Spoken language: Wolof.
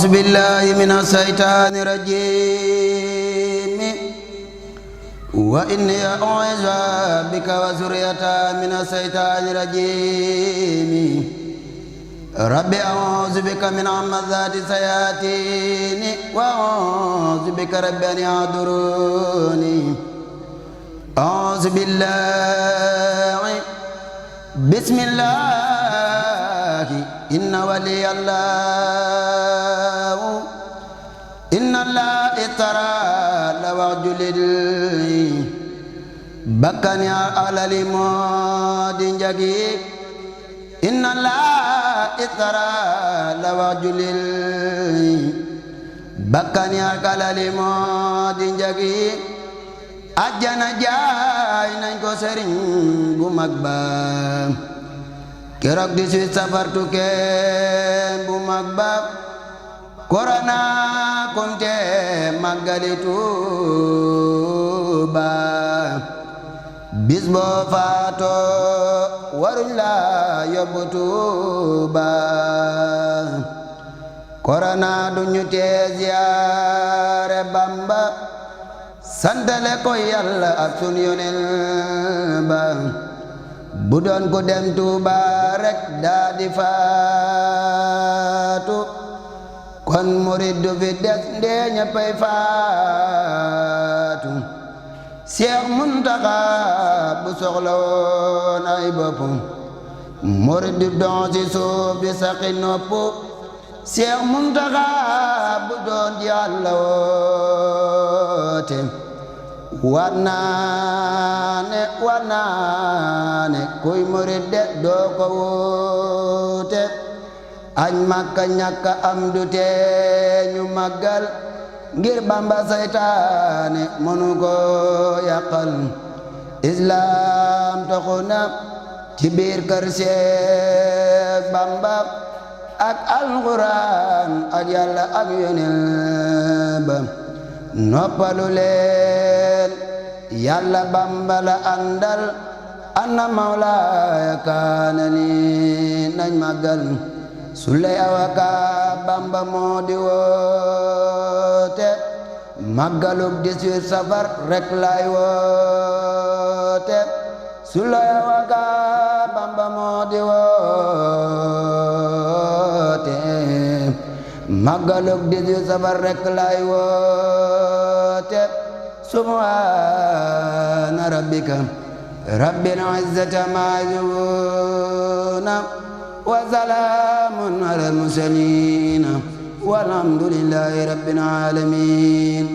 أعوذ بالله من الشيطان الرجيم وإني أعوذ بك وذريتها من الشيطان الرجيم رب أعوذ بك من همزات الشياطين وأعوذ بك رب أن يحضرون أعوذ بالله بسم الله إن ولي الله إن الله اشترى لوجل بكني على الموت جاكي إن الله اشترى لوجل بكني على الموت جاكي ajjana jaay nañ ko sëriñ bu mag ba keroog 18 safar tukkee bu mag ba korona konte màggali Tuuba bis boo faatoo waruñ la yóbbu Tuuba korona duñu tee ziyaare Bamba santale ko Yàlla ak sun Yonent ba bu doon ko dem Tuuba rek daa di faatu kon murid du fi des ndee ñeppay faatu Seex Muntaxa bu soxla woon ay bopp murid du don ci suuf di saqi nopp Seex Muntaxa bu doon Yàlla woote war naa ne kuy murid de doo ko woote añ Makka ñàkka am du tee ñu màggal ngir Bamba saytaane mënu ko yàqal islaam taxu na ci biir kër Seex Bamba ak alxuraan ak Yàlla ak Yonent ba noppalu leen Yàlla Bamba la àndal anna mawlaaya kaana ni nañ màggal suley awaka Bamba moo di woote màggalug 18 safar rek lay woote suley awaka Bamba moo di woote màggalug 18 safar rek lay woote subhaana rabbika rabbil izzati ammaa yasifuun wa salaamun alal mursaliin walhamdulillaahi rabbil aalamiin